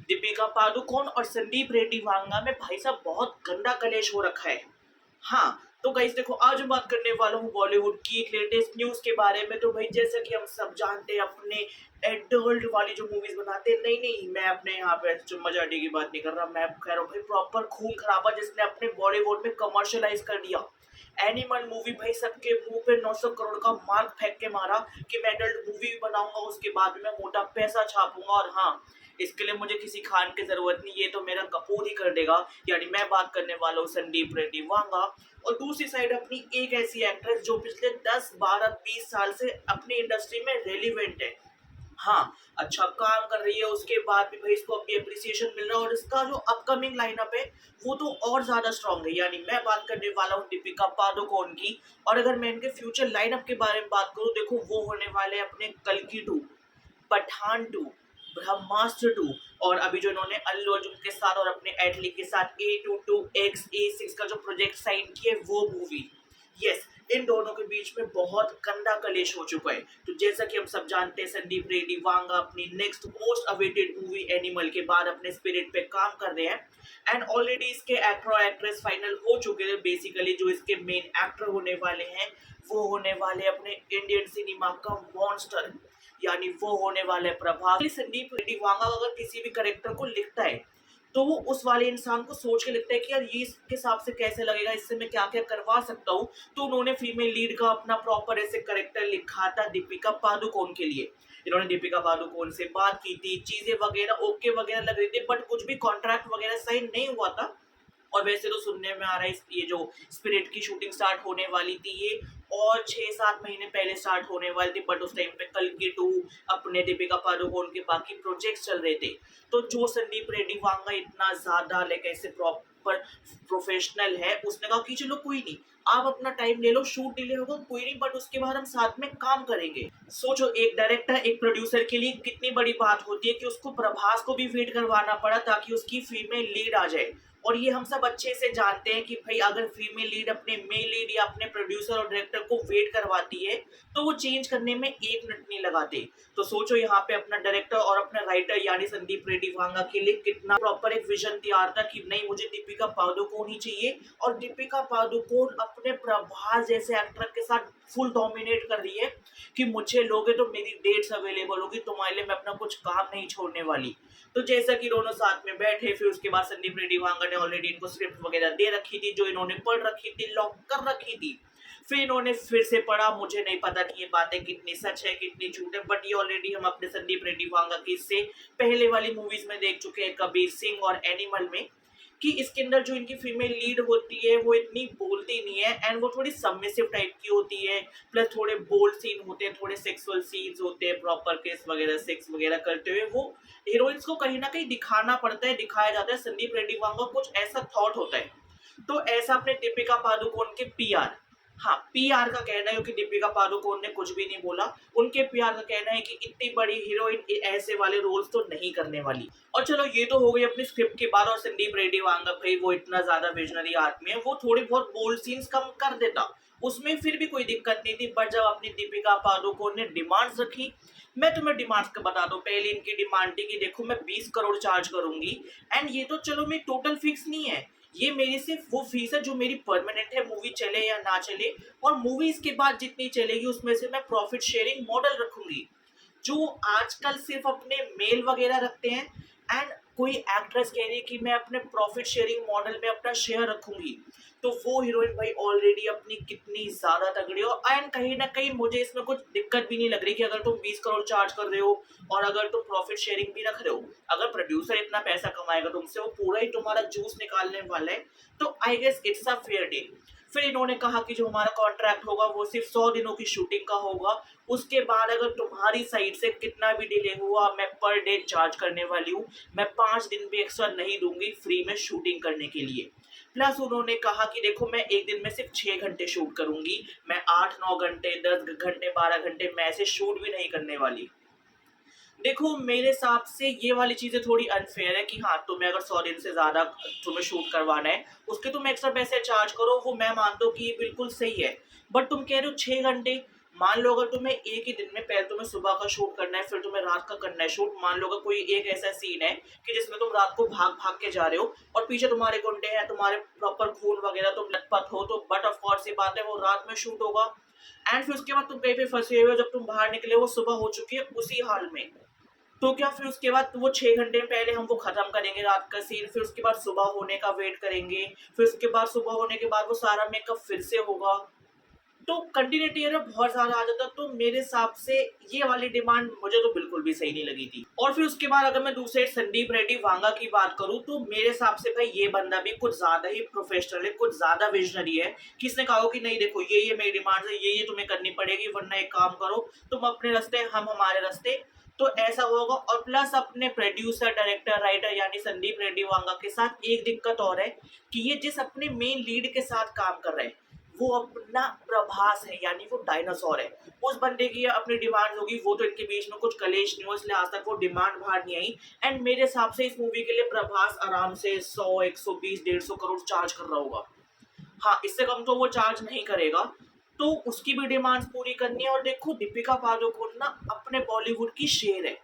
दीपिका पादुकोण और संदीप रेड्डी वांगा में भाई साहब बहुत गंदा कलेश हो रखा है। हाँ, तो गाइस देखो आज मैं बात करने वाला हूँ बॉलीवुड की एक लेटेस्ट न्यूज़ के बारे में। तो भाई जैसा कि हम सब जानते हैं अपने एडल्ट वाली जो मूवीज़ बनाते हैं, नहीं, मैं अपने यहाँ पे जो मजाटी की बात नहीं कर रहा, मैं कह रहा हूँ भाई प्रॉपर खून खराबा जिसने अपने बॉलीवुड में कमर्शियलाइज़ कर दिया। एनिमल मूवी भाई सबके मुँह पे 900 करोड़ का मार्क फेंक के मारा कि मैं एडल्ट मूवी भी बनाऊँगा, उसके बाद में मोटा पैसा छापूँगा और हाँ, इसके लिए मुझे किसी खान की ज़रूरत नहीं, ये तो मेरा कपूर ही कर देगा। यानी मैं बात करने वाला हूँ संदीप रेड्डी वांगा। और दूसरी साइड अपनी एक ऐसी एक्ट्रेस जो पिछले 10, 12, 20 साल से अपनी इंडस्ट्री में रेलिवेंट है। हाँ, अच्छा काम कर रही है, उसके बाद भी भाई इसको अभी एप्रिसिएशन मिल रहा है और इसका जो अपकमिंग लाइनअप है वो तो और ज़्यादा स्ट्रॉन्ग है। यानी मैं बात करने वाला हूँ दीपिका पादुकोण की। और अगर मैं इनके फ्यूचर लाइनअप के बारे में बात करूँ, देखो वो होने वाले हैं अपने कल्कि 2, पठान 2, ब्रह्मास्त्र 2 और अभी जो इन्होंने अल्लू अर्जुन के साथ और अपने एटली के साथ A22X A6 का जो प्रोजेक्ट साइन किया है वो मूवी। यस, इन दोनों के बीच में बहुत गंदा कलेश हो चुका है। तो जैसा कि हम सब जानते हैं संदीप रेड्डी वांगा अपनी next most awaited movie animal के बाद अपने स्पिरिट पे काम कर रहे हैं। एंड ऑलरेडी इसके एक्टर और एक्ट्रेस फाइनल हो चुके हैं। बेसिकली जो इसके मेन एक्टर होने वाले हैं वो होने वाले अपने इंडियन सिनेमा का मॉन्स्टर, यानी वो होने वाले प्रभास। संदीप रेड्डी वांगा अगर किसी भी करेक्टर को लिखता है तो वो उस वाले इंसान को सोच के लिखता है कि यार ये इसके हिसाब से कैसे लगेगा, इससे मैं क्या क्या करवा सकता हूँ। तो उन्होंने फीमेल लीड का अपना प्रॉपर ऐसे करेक्टर लिखा था दीपिका पादुकोण के लिए। इन्होंने दीपिका पादुकोण से बात की थी, चीजें वगैरह ओके वगैरह लग रही थी, बट कुछ भी कॉन्ट्रैक्ट वगैरह साइन नहीं हुआ था। और वैसे तो सुनने में आ रहा है ये जो स्पिरिट की शूटिंग स्टार्ट होने वाली थी ये और 6-7 महीने पहले स्टार्ट होने वाली थी, बट उस टाइम पे कल्कि 2 अपने दीपिका पादुकोण के बाकी प्रोजेक्ट्स चल रहे थे। तो जो संदीप रेड्डी वांगा इतना ज्यादा लाइक ऐसे प्रॉपर प्रोफेशनल है, उसने कहा कि चलो कोई नहीं, आप अपना टाइम ले लो, शूट डिले होगा कोई नहीं, बट उसके बाद हम साथ में काम करेंगे। सोचो एक डायरेक्टर एक प्रोड्यूसर के लिए कितनी बड़ी बात होती है कि उसको प्रभास को भी वेट करवाना पड़ा ताकि उसकी फीमेल लीड आ जाए। और ये हम सब अच्छे से जानते हैं कि भाई अगर फीमेल लीड अपने मेल लीड या अपने प्रोड्यूसर और डायरेक्टर को वेट करवाती है तो वो चेंज करने में 1 मिनट नहीं लगाते। तो सोचो यहाँ पे अपना डायरेक्टर और अपना राइटर यानी संदीप रेड्डी वांगा के लिए कितना प्रॉपर एक विजन तैयार था कि नहीं मुझे दीपिका पादुकोण ही चाहिए। और दीपिका पादुकोण अपने प्रभास जैसे एक्टर के साथ फुल डोमिनेट कर रही है कि मुझे लोगे तो मेरी डेट्स अवेलेबल होगी, तुम्हारे लिए मैं अपना कुछ काम नहीं छोड़ने वाली। तो जैसा कि दोनों साथ में बैठे, फिर उसके बाद संदीप रेड्डी वांगा ने ऑलरेडी इनको स्क्रिप्ट वगैरह दे रखी थी जो इन्होंने पढ़ रखी थी, लॉक कर रखी थी। फिर इन्होंने फिर से पढ़ा, मुझे नहीं पता कि ये बातें कितनी सच है कितनी झूठ है, बट ये ऑलरेडी हम अपने संदीप रेड्डी वांगा की इससे पहले वाली मूवीज में देख चुके हैं, कबीर सिंह और एनिमल में, कि इसके अंदर जो इनकी फीमेल लीड होती है वो इतनी बोलती नहीं है एंड वो थोड़ी सबमिसिव टाइप की होती है। प्लस थोड़े बोल्ड सीन होते हैं, थोड़े सेक्सुअल सीन्स होते हैं, प्रॉपर केस वगैरह सेक्स वगैरह करते हुए वो हीरोइंस को कहीं ना कहीं दिखाना पड़ता है, दिखाया जाता है। संदीप रेड्डी वांगा कुछ ऐसा थॉट होता है। तो ऐसा अपने दीपिका पादुकोण के पीआर, हाँ पीआर का कहना है कि दीपिका पादुकोण ने कुछ भी नहीं बोला, उनके पीआर का कहना है कि इतनी बड़ी हीरोइन ऐसे वाले रोल्स तो नहीं करने वाली। और चलो ये तो हो गई अपनी स्क्रिप्ट के बाद। और संदीप रेड्डी वांगा भाई वो इतना ज्यादा विजनरी आदमी है, वो थोड़ी बहुत बोल्ड सीन्स कम कर देता, उसमें फिर भी कोई दिक्कत नहीं थी। बट जब अपनी दीपिका पादुकोण ने डिमांड्स रखी, मैं तुम्हें डिमांड्स का बता दूं, पहले इनकी डिमांड थी कि देखो मैं 20 करोड़ चार्ज करूंगी एंड ये तो चलो मेरी टोटल फिक्स नहीं है, ये मेरी सिर्फ वो फीस है जो मेरी परमानेंट है, मूवी चले या ना चले, और मूवीज के बाद जितनी चलेगी उसमें से मैं प्रॉफिट शेयरिंग मॉडल रखूंगी, जो आजकल सिर्फ अपने मेल वगैरह रखते हैं। एंड कोई एक्ट्रेस कह रही है कि मैं अपने प्रॉफिट शेयरिंग मॉडल में अपना शेयर रखूंगी, तो वो हीरोइन भाई ऑलरेडी अपनी कितनी ज्यादा तगड़ी हो। एंड कहीं ना कहीं मुझे इसमें कुछ दिक्कत भी नहीं लग रही कि अगर तुम 20 करोड़ चार्ज कर रहे हो और अगर तुम प्रॉफिट शेयरिंग भी रख रहे हो, अगर प्रोड्यूसर इतना पैसा कमाएगा तुमसे, वो पूरा ही तुम्हारा जूस निकालने वाला है, तो I guess it's a fair deal. फिर इन्होंने कहा कि जो हमारा कॉन्ट्रैक्ट होगा वो सिर्फ 100 दिनों की शूटिंग का होगा, उसके बाद अगर तुम्हारी साइड से कितना भी डिले हुआ मैं पर डे चार्ज करने वाली हूँ, मैं 5 दिन भी एक्स्ट्रा नहीं दूंगी फ्री में शूटिंग करने के लिए। प्लस उन्होंने कहा कि देखो मैं एक दिन में सिर्फ 6 घंटे शूट करूंगी, मैं 8-9 घंटे 10 घंटे 12 घंटे मैं ऐसे शूट भी नहीं करने वाली। देखो मेरे हिसाब से ये वाली चीजें थोड़ी अनफेयर है कि हाँ तुम्हें अगर 100 दिन से ज्यादा तुम्हें शूट करवाना है उसके तुम एक्स्ट्रा पैसे चार्ज करो, वो मैं मानता हूँ कि ये बिल्कुल सही है। बट तुम कह रहे हो 6 घंटे, मान लो अगर तुम्हें एक ही दिन में पहले तुम्हें सुबह का शूट करना है, फिर तुम्हें रात का करना है शूट। मान लो अगर कोई एक ऐसा सीन है कि जिसमें तुम रात को भाग-भाग के जा रहे हो और पीछे तुम्हारे गुंडे हैं, तुम्हारे प्रॉपर खून वगैरह, तुम लथपथ हो, तो बट ऑफ कोर्स सी बात है वो रात में शूट होगा। एंड फिर उसके बाद तुम कहीं पे फँसे हुए हो, जब तुम बाहर निकले वो सुबह हो चुकी है उसी हाल में। तो क्या फिर उसके बाद वो 6 घंटे पहले हम वो खत्म करेंगे रात का सीन, फिर उसके बाद सुबह होने का वेट करेंगे, फिर उसके बाद सुबह होने के बाद वो सारा मेकअप फिर से होगा। तो कंटिन्यूटी है ना बहुत ज़्यादा आ जाता, तो मेरे हिसाब से ये वाली डिमांड मुझे तो बिल्कुल भी सही नहीं लगी थी। और फिर उसके बाद अगर मैं दूसरे संदीप रेड्डी वांगा की बात करूँ, तो मेरे हिसाब से भाई ये बंदा भी कुछ ज़्यादा ही प्रोफेशनल है, कुछ ज़्यादा विजनरी है, कि इसने कहा हो कि नहीं देखो ये मेरी डिमांड है, ये तुम्हें करनी पड़ेगी, वरना एक काम करो तुम अपने रास्ते हम हमारे रास्ते। तो ऐसा होगा। और प्लस अपने प्रोड्यूसर डायरेक्टर राइटर यानी संदीप रेड्डी वांगा के साथ एक दिक्कत और है कि ये जिस अपने मेन लीड के साथ काम कर रहे हैं वो अपना प्रभास है, यानी वो डायनासोर है। उस बंदे की अपनी डिमांड होगी, वो तो इनके बीच में कुछ कलेश नहीं हो, इसलिए आज तक वो डिमांड बाहर नहीं आई। एंड मेरे हिसाब से इस मूवी के लिए प्रभास आराम से 100 120 150 करोड़ चार्ज कर रहा होगा। हाँ, इससे कम तो वो चार्ज नहीं करेगा। तो उसकी भी डिमांड्स पूरी करनी है। और देखो दीपिका पादुकोण ना अपने बॉलीवुड की शेर है,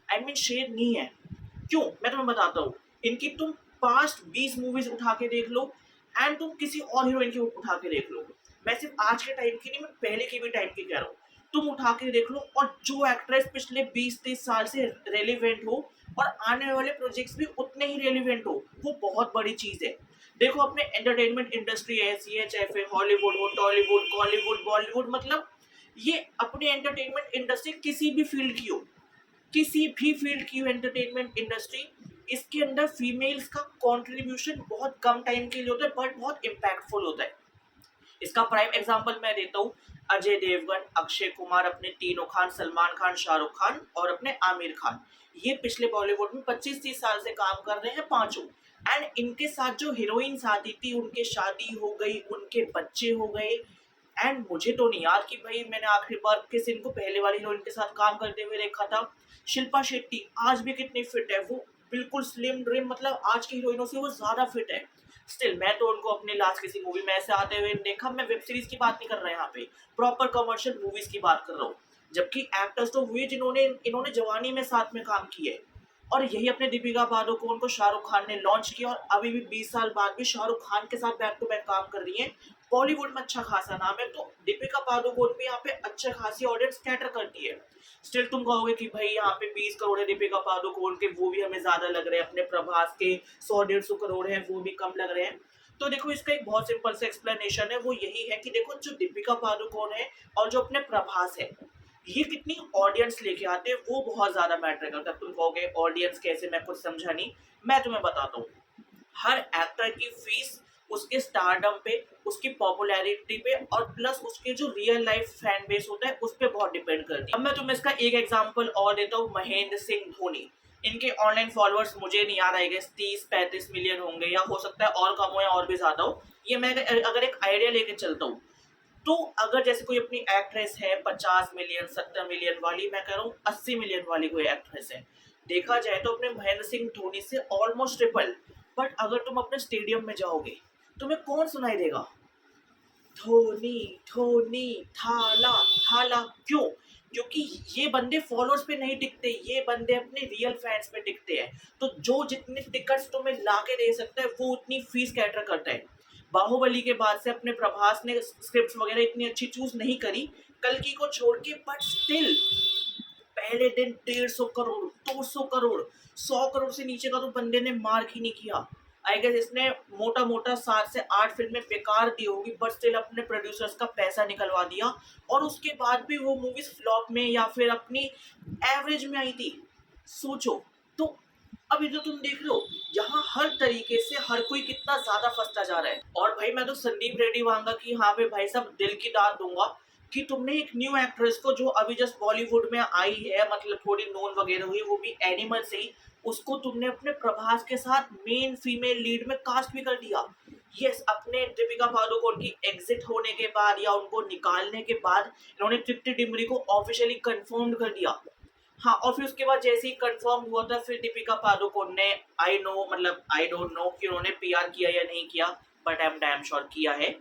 आई मीन शेर नहीं है। क्यों, मैं तुम्हें बताता हूँ। इनकी तुम पास्ट 20 मूवीज उठा के देख लो, एंड तुम किसी और हीरोइन की उठा के देख लो। मैं सिर्फ आज के टाइम की नहीं, मैं पहले के भी टाइम की कह रहा हूँ। तुम उठा के देख लो, और जो एक्ट्रेस पिछले 20-30 साल से रेलिवेंट हो और आने वाले प्रोजेक्ट्स भी उतने ही रेलिवेंट हो, वो बहुत बड़ी चीज है। देखो अपने एंटरटेनमेंट इंडस्ट्री ऐसी है, चाहे फिर हॉलीवुड हो, टॉलीवुड, कॉलीवुड, बॉलीवुड, मतलब ये अपनी एंटरटेनमेंट इंडस्ट्री किसी भी फील्ड की हो, किसी भी फील्ड की एंटरटेनमेंट इंडस्ट्री, इसके अंदर फीमेल्स का कंट्रीब्यूशन बहुत कम टाइम के लिए होता है बट बहुत इम्पैक्टफुल होता है। इसका प्राइम एग्जांपल मैं देता हूँ। अजय देवगन, अक्षय कुमार, अपने तीनों खान, सलमान खान, शाहरुख खान और अपने आमिर खान, ये पिछले बॉलीवुड में 25-30 साल से काम कर रहे हैं पांचों। एंड इनके साथ जो हीरोइंस आती थी उनके शादी हो गई, उनके बच्चे हो गए। एंड मुझे तो नहीं याद कि भाई मैंने आखिरी बार किस इनको पहले वाली हीरोइन के साथ काम करते हुए देखा था। शिल्पा शेट्टी आज भी कितनी फिट है, वो बिल्कुल स्लिम ड्रिम, मतलब आज की हीरोइनों से वो ज्यादा फिट है। स्टिल मैं तो उनको अपनी लास्ट किसी मूवी में ऐसे आते हुए देखा। मैं वेब सीरीज की बात नहीं कर रहा यहाँ पे, प्रॉपर कमर्शियल मूवीज की बात कर रहा हूँ। जबकि एक्टर्स तो हुए जिन्होंने इन्होंने जवानी में साथ में काम किए। और यही अपने दीपिका पादुकोण को शाहरुख खान ने लॉन्च किया, और अभी भी 20 साल बाद भी शाहरुख खान के साथ बैक टू बैक काम कर रही है। बॉलीवुड में अच्छा खासा नाम है, तो दीपिका पादुकोण भी यहाँ पे अच्छा खासी ऑडियंस कैटर करती है। स्टिल तुम कहोगे कि भाई यहाँ पे 20 करोड़ है दीपिका पादुकोण के, वो भी हमें ज्यादा लग रहे हैं, अपने प्रभास के 100-150 करोड़ है वो भी कम लग रहे हैं। तो देखो इसका एक बहुत सिंपल सा एक्सप्लेनेशन है, वो यही है कि देखो जो दीपिका पादुकोण है और जो अपने प्रभास है, ये कितनी ऑडियंस लेके आते हैं वो बहुत ज्यादा मैटर करता है। तुम कहोगे ऑडियंस कैसे, मैं कुछ समझा नहीं, मैं तुम्हें बताता हूँ। हर एक्टर की फीस उसके स्टारडम पे, उसकी पॉपुलैरिटी पे, और प्लस उसके जो रियल लाइफ फैन बेस होता है उस पर बहुत डिपेंड करती है। अब मैं तुम्हें इसका एक एग्जांपल और देता हूँ, महेंद्र सिंह धोनी। इनके ऑनलाइन फॉलोअर्स मुझे नहीं याद आएगा, 30-35 मिलियन होंगे, या हो सकता है और कम हो या और भी ज्यादा हो। ये मैं अगर एक आइडिया लेके चलता हूँ, तो अगर जैसे कोई अपनी एक्ट्रेस है 50 मिलियन 70 मिलियन वाली, मैं कह रहा हूँ 80 मिलियन वाली कोई एक्ट्रेस है, देखा जाए तो अपने महेंद्र सिंह धोनी से ऑलमोस्ट ट्रिपल। बट अगर तुम अपने स्टेडियम में जाओगे, तुम्हें कौन सुनाई देगा? धोनी, धोनी, थाला, थाला। क्यों? क्योंकि ये बंदे फॉलोअर्स पे नहीं टिकते, ये बंदे अपने रियल फैंस पे टिकते हैं। तो जो जितने टिकट्स तुम्हें ला के दे सकता है वो उतनी फीस कैटर करता है। बाहुबली के बाद से अपने प्रभास ने स्क्रिप्ट वगैरह इतनी अच्छी चूज नहीं करी, कल्कि को छोड़ के, बट स्टिल पहले दिन 150 करोड़, 200 करोड़, 100 करोड़ से नीचे का तो बंदे ने मार्क ही नहीं किया। आई गेस इसने मोटा मोटा 7 से 8 फिल्में बेकार दी होगी, बट स्टिल अपने प्रोड्यूसर्स का पैसा निकलवा दिया। और उसके बाद भी वो मूवीज फ्लॉप में या फिर अपनी एवरेज में आई थी। सोचो। तो अभी जो तुम देख रहे हो, यहाँ हर तरीके से हर कोई कितना ज्यादा फंसता जा रहा है। और भाई मैं तो संदीप रेड्डी वांगा की यहाँ पे भाई साहब दिल की दाद दूंगा कि तुमने एक न्यू एक्ट्रेस को जो अभी जस्ट बॉलीवुड में आई है, मतलब थोड़ी नोन वगैरह हुई, वो भी एनिमल से ही, उसको तुमने अपने प्रभास के साथ मेन फीमेल लीड में कास्ट भी कर दिया। यस, अपने दीपिका पादुकोण की एग्जिट होने के बाद या उनको निकालने के बाद इन्होंने तृप्ति डिमरी को ऑफिशियली कंफर्म कर दिया। हाँ, और फिर उसके बाद जैसे ही कंफर्म हुआ था, फिर दीपिका पादुकोण ने, आई डोंट नो कि उन्होंने पीआर किया या नहीं किया, but I am damn sure किया है।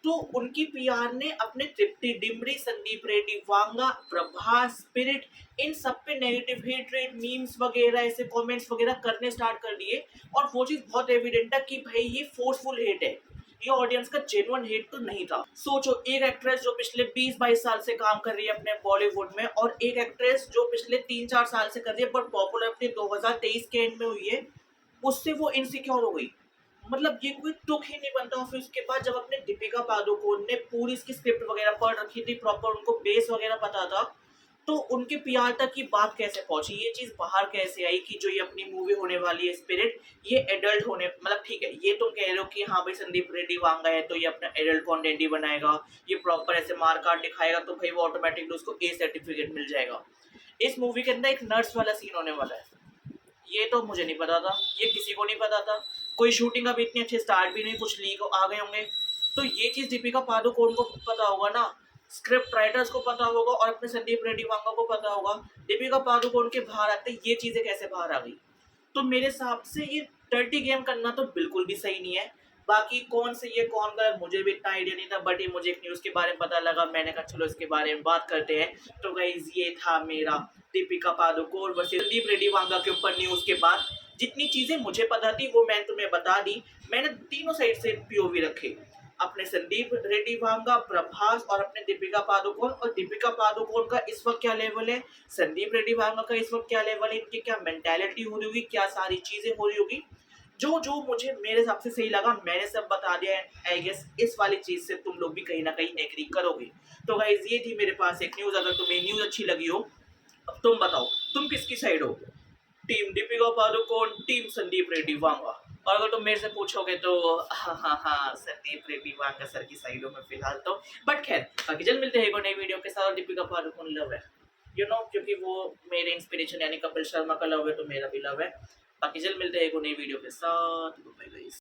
तो उनकी पीआर ने अपने तृप्ति डिमरी, संदीप रेड्डी वांगा, प्रभास, स्पिरिट, इन सब पे नेगेटिव हेट रेट, मीम्स वगैरह ऐसे कमेंट्स वगैरह करने स्टार्ट कर दिए। और वो चीज बहुत एविडेंट है कि भाई ये फोर्सफुल हेट है, ये ऑडियंस का जेन्युइन हेट तो नहीं था। सोचो, एक एक्ट्रेस जो पिछले 20-22 साल से काम कर रही है अपने बॉलीवुड में, और एक एक्ट्रेस जो पिछले 3-4 साल से कर रही है पर पॉपुलर अपने 2023 के एंड में हुई है, उससे वो इनसिक्योर हो गई। मतलब ये कोई तुक ही नहीं बनता। और फिर उसके बाद जब अपने दीपिका पादुकोण ने पूरी इसकी स्क्रिप्ट वगैरह पढ़ रखी थी, प्रॉपर उनको बेस वगैरह पता था, तो उनके पीआर तक की बात कैसे पहुंची, ये चीज बाहर कैसे आई कि जो ये अपनी मूवी होने वाली है स्पिरिट, ये एडल्ट होने, मतलब ठीक है ये तुम कह रहे हो कि हाँ भाई संदीप रेड्डी वांगा है तो ये अपना एडल्ट कंटेंट ही बनाएगा, ये प्रॉपर ऐसे मार काट दिखाएगा, तो भाई वो ऑटोमेटिकली उसको ए सर्टिफिकेट मिल जाएगा। इस मूवी के अंदर एक नर्स वाला सीन होने वाला है, ये तो मुझे नहीं पता था, ये किसी को नहीं पता था। कोई शूटिंग अभी इतनी अच्छी स्टार्ट भी नहीं, कुछ लीक आ गए होंगे। तो ये चीज दीपिका पादुकोण को पता होगा ना, स्क्रिप्ट राइटर्स को पता होगा, और अपने संदीप रेड्डी वांगा को पता होगा। दीपिका पादुकोण के बाहर आते ये चीजें कैसे बाहर आ गई? तो मेरे हिसाब से ये डर्टी गेम करना तो बिल्कुल भी सही नहीं है। बाकी कौन सही है कौन गलत मुझे भी इतना आइडिया नहीं था, बट ये मुझे एक न्यूज़ के बारे में पता लगा, मैंने कहा चलो इसके बारे में बात करते हैं। तो गाइस ये था मेरा दीपिका पादुकोण वर्सेस संदीप रेड्डी वांगा के ऊपर न्यूज़ के बाद। जितनी चीज़ें मुझे पता थी वो मैंने तुम्हें बता दी। मैंने तीनों साइड से पीओवी रखे, अपने संदीप रेड्डी वांगा, प्रभास और अपने दीपिका पादुकोण। और दीपिका पादुकोण का इस वक्त क्या लेवल है, संदीप रेड्डी वांगा का इस वक्त क्या लेवल है, इनकी क्या मेंटालिटी हो रही होगी, क्या सारी चीजें हो रही होगी, जो जो मुझे मेरे हिसाब से सही लगा मैंने सब बता दिया है। आई गेस इस वाली चीज से तुम लोग भी कहीं ना कहीं एग्री करोगे। तो गाइस ये थी मेरे पास एक न्यूज। अगर तुम्हें न्यूज अच्छी लगी हो, अब तुम बताओ तुम किसकी साइड हो, टीम दीपिका पादुकोण, टीम संदीप रेड्डी वांगा? और अगर तुम मेरे से पूछोगे तो हाँ संदीप रेड्डी वांगा सर की साइड में फिलहाल तो। बट खैर बाकी जल्द मिलते हैं एक और नई वीडियो के साथ। और दीपिका पादुकोण लव है, क्योंकि वो मेरे इंस्पिरेशन यानी कपिल शर्मा का लव है तो मेरा भी लव है। बाकी जल्द मिलते हैं एक और नई वीडियो के साथ। Bye bye.